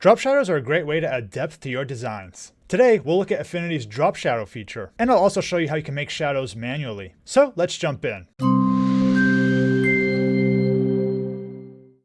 Drop shadows are a great way to add depth to your designs. Today, we'll look at Affinity's drop shadow feature, and I'll also show you how you can make shadows manually. So let's jump in.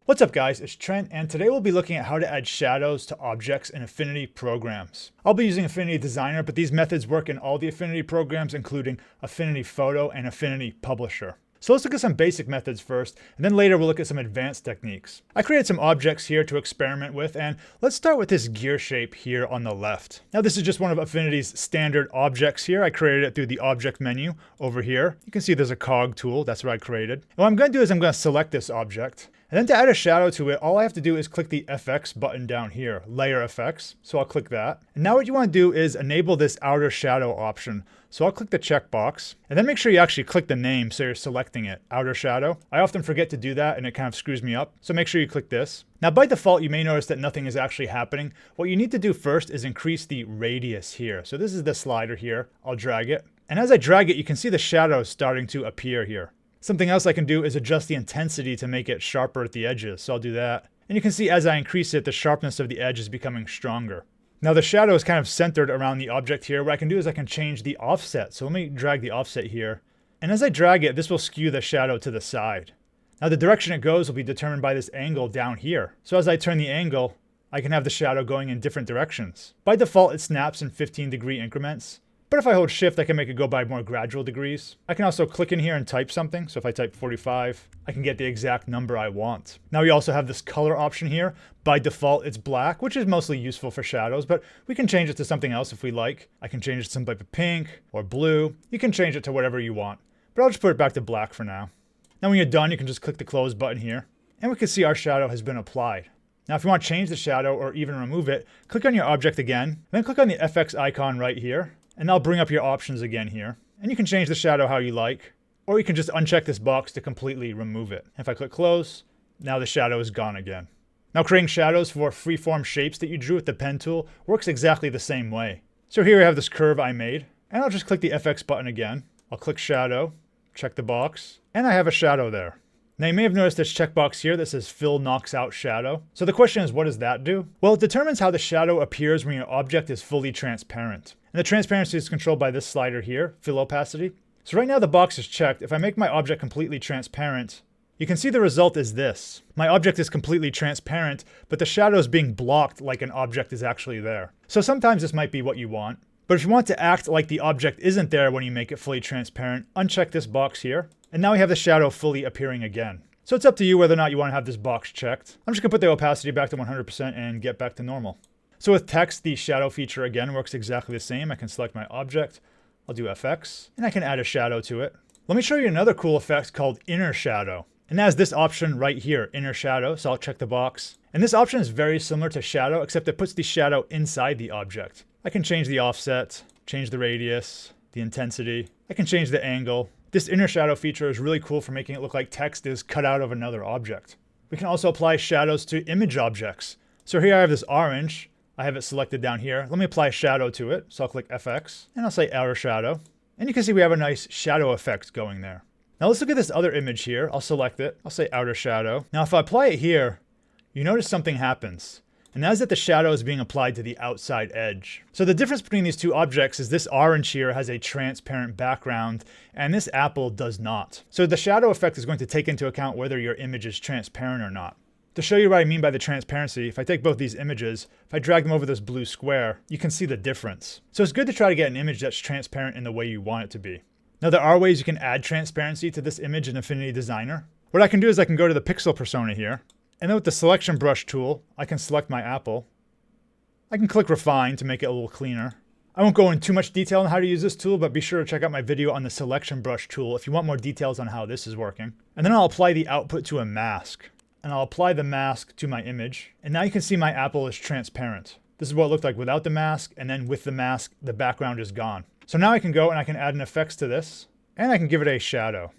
What's up guys, it's Trent, and today we'll be looking at how to add shadows to objects in Affinity programs. I'll be using Affinity Designer, but these methods work in all the Affinity programs, including Affinity Photo and Affinity Publisher. So let's look at some basic methods first, and then later we'll look at some advanced techniques. I created some objects here to experiment with, and let's start with this gear shape here on the left. Now this is just one of Affinity's standard objects here. I created it through the object menu over here. You can see there's a cog tool, that's what I created. And what I'm going to do is I'm going to select this object. And then to add a shadow to it, all I have to do is click the FX button down here, Layer FX. So I'll click that. And now what you want to do is enable this outer shadow option. So I'll click the checkbox, and then make sure you actually click the name so you're selecting it, outer shadow. I often forget to do that and it kind of screws me up. So make sure you click this. Now by default, you may notice that nothing is actually happening. What you need to do first is increase the radius here. So this is the slider here. I'll drag it. And as I drag it, you can see the shadows starting to appear here. Something else I can do is adjust the intensity to make it sharper at the edges. So I'll do that. And you can see as I increase it, the sharpness of the edge is becoming stronger. Now the shadow is kind of centered around the object here. What I can do is I can change the offset. So let me drag the offset here. And as I drag it, this will skew the shadow to the side. Now the direction it goes will be determined by this angle down here. So as I turn the angle, I can have the shadow going in different directions. By default, it snaps in 15-degree increments. But if I hold shift, I can make it go by more gradual degrees. I can also click in here and type something. So if I type 45, I can get the exact number I want. Now we also have this color option here. By default, it's black, which is mostly useful for shadows, but we can change it to something else if we like. I can change it to some type of pink or blue. You can change it to whatever you want, but I'll just put it back to black for now. Now when you're done, you can just click the close button here, and we can see our shadow has been applied. Now if you want to change the shadow or even remove it, click on your object again, then click on the FX icon right here. And I'll bring up your options again here. And you can change the shadow how you like, or you can just uncheck this box to completely remove it. If I click close, now the shadow is gone again. Now creating shadows for freeform shapes that you drew with the pen tool works exactly the same way. So here I have this curve I made, and I'll just click the FX button again. I'll click shadow, check the box, and I have a shadow there. Now you may have noticed this checkbox here that says Fill Knocks Out Shadow. So the question is, what does that do? Well, it determines how the shadow appears when your object is fully transparent. And the transparency is controlled by this slider here, Fill Opacity. So right now the box is checked. If I make my object completely transparent, you can see the result is this. My object is completely transparent, but the shadow is being blocked like an object is actually there. So sometimes this might be what you want. But if you want to act like the object isn't there when you make it fully transparent, uncheck this box here. And now we have the shadow fully appearing again. So it's up to you whether or not you want to have this box checked. I'm just going to put the opacity back to 100% and get back to normal. So with text, the shadow feature again works exactly the same. I can select my object. I'll do FX, and I can add a shadow to it. Let me show you another cool effect called Inner Shadow. And that has this option right here, Inner Shadow. So I'll check the box. And this option is very similar to shadow, except it puts the shadow inside the object. I can change the offset, change the radius, the intensity. I can change the angle. This inner shadow feature is really cool for making it look like text is cut out of another object. We can also apply shadows to image objects. So here I have this orange. I have it selected down here. Let me apply a shadow to it. So I'll click FX and I'll say outer shadow. And you can see we have a nice shadow effect going there. Now let's look at this other image here. I'll select it. I'll say outer shadow. Now if I apply it here, you notice something happens. And that is that the shadow is being applied to the outside edge. So the difference between these two objects is this orange here has a transparent background and this apple does not. So the shadow effect is going to take into account whether your image is transparent or not. To show you what I mean by the transparency, if I take both these images, if I drag them over this blue square, you can see the difference. So it's good to try to get an image that's transparent in the way you want it to be. Now there are ways you can add transparency to this image in Affinity Designer. What I can do is I can go to the pixel persona here. And then with the selection brush tool, I can select my apple. I can click refine to make it a little cleaner. I won't go into too much detail on how to use this tool, but be sure to check out my video on the selection brush tool if you want more details on how this is working. And then I'll apply the output to a mask. And I'll apply the mask to my image. And now you can see my apple is transparent. This is what it looked like without the mask, and then with the mask, the background is gone. So now I can go and I can add an effects to this, and I can give it a shadow.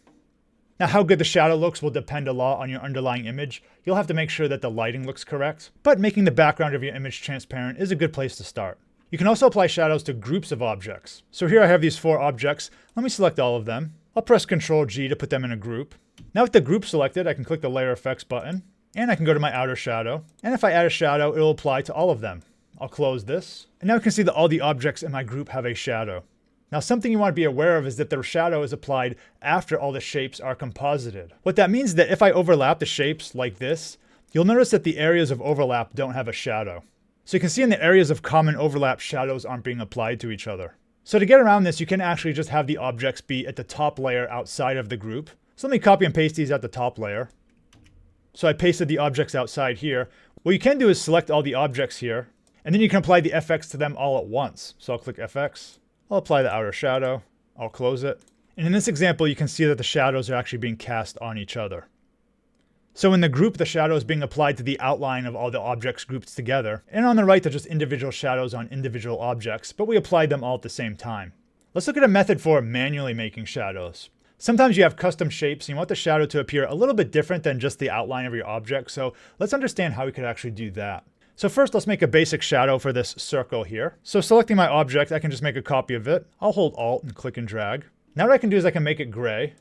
Now how good the shadow looks will depend a lot on your underlying image. You'll have to make sure that the lighting looks correct, but making the background of your image transparent is a good place to start. You can also apply shadows to groups of objects. So here I have these 4 objects. Let me select all of them. I'll press Ctrl G to put them in a group. Now with the group selected, I can click the Layer Effects button. And I can go to my outer shadow. And if I add a shadow, it will apply to all of them. I'll close this. And now you can see that all the objects in my group have a shadow. Now something you want to be aware of is that the shadow is applied after all the shapes are composited. What that means is that if I overlap the shapes like this, you'll notice that the areas of overlap don't have a shadow. So you can see in the areas of common overlap, shadows aren't being applied to each other. So to get around this, you can actually just have the objects be at the top layer outside of the group. So let me copy and paste these at the top layer. So I pasted the objects outside here. What you can do is select all the objects here, and then you can apply the FX to them all at once. So I'll click FX. I'll apply the outer shadow. I'll close it. And in this example, you can see that the shadows are actually being cast on each other. So in the group, the shadow is being applied to the outline of all the objects grouped together. And on the right, they're just individual shadows on individual objects, but we applied them all at the same time. Let's look at a method for manually making shadows. Sometimes you have custom shapes and you want the shadow to appear a little bit different than just the outline of your object. So let's understand how we could actually do that. So first, let's make a basic shadow for this circle here. So selecting my object, I can just make a copy of it. I'll hold Alt and click and drag. Now what I can do is I can make it gray.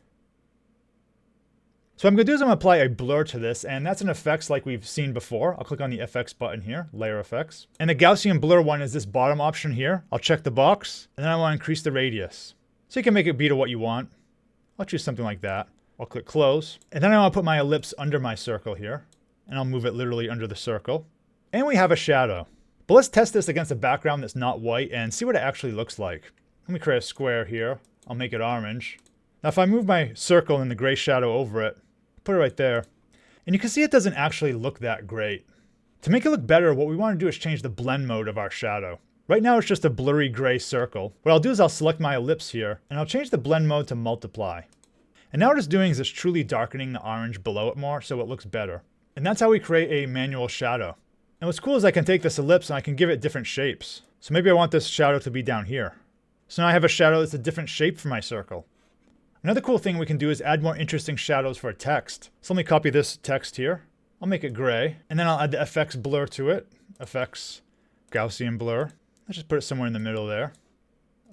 So what I'm going to do is I'm going to apply a blur to this, and that's an effects like we've seen before. I'll click on the FX button here, Layer Effects. And the Gaussian blur one is this bottom option here. I'll check the box, and then I want to increase the radius. So you can make it be to what you want. I'll choose something like that. I'll click Close. And then I want to put my ellipse under my circle here, and I'll move it literally under the circle. And we have a shadow. But let's test this against a background that's not white and see what it actually looks like. Let me create a square here. I'll make it orange. Now if I move my circle and the gray shadow over it, put it right there, and you can see it doesn't actually look that great. To make it look better, what we want to do is change the blend mode of our shadow. Right now it's just a blurry gray circle. What I'll do is I'll select my ellipse here, and I'll change the blend mode to multiply. And now what it's doing is it's truly darkening the orange below it more so it looks better. And that's how we create a manual shadow. And what's cool is I can take this ellipse and I can give it different shapes. So maybe I want this shadow to be down here. So now I have a shadow that's a different shape for my circle. Another cool thing we can do is add more interesting shadows for text. So let me copy this text here. I'll make it gray, and then I'll add the FX blur to it. FX Gaussian blur. Let's just put it somewhere in the middle there.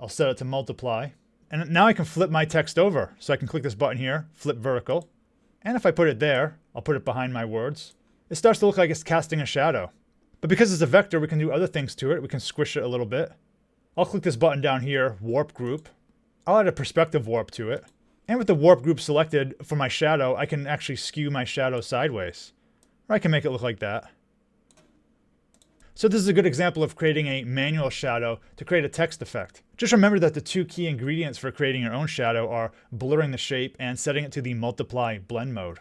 I'll set it to multiply. And now I can flip my text over. So I can click this button here, flip vertical. And if I put it there, I'll put it behind my words. It starts to look like it's casting a shadow. But because it's a vector, we can do other things to it. We can squish it a little bit. I'll click this button down here, warp group. I'll add a perspective warp to it. And with the warp group selected for my shadow, I can actually skew my shadow sideways. Or I can make it look like that. So this is a good example of creating a manual shadow to create a text effect. Just remember that the two key ingredients for creating your own shadow are blurring the shape and setting it to the multiply blend mode.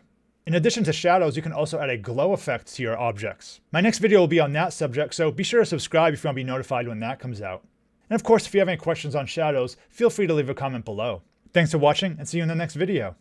In addition to shadows, you can also add a glow effect to your objects. My next video will be on that subject, so be sure to subscribe if you want to be notified when that comes out. And of course, if you have any questions on shadows, feel free to leave a comment below. Thanks for watching, and see you in the next video.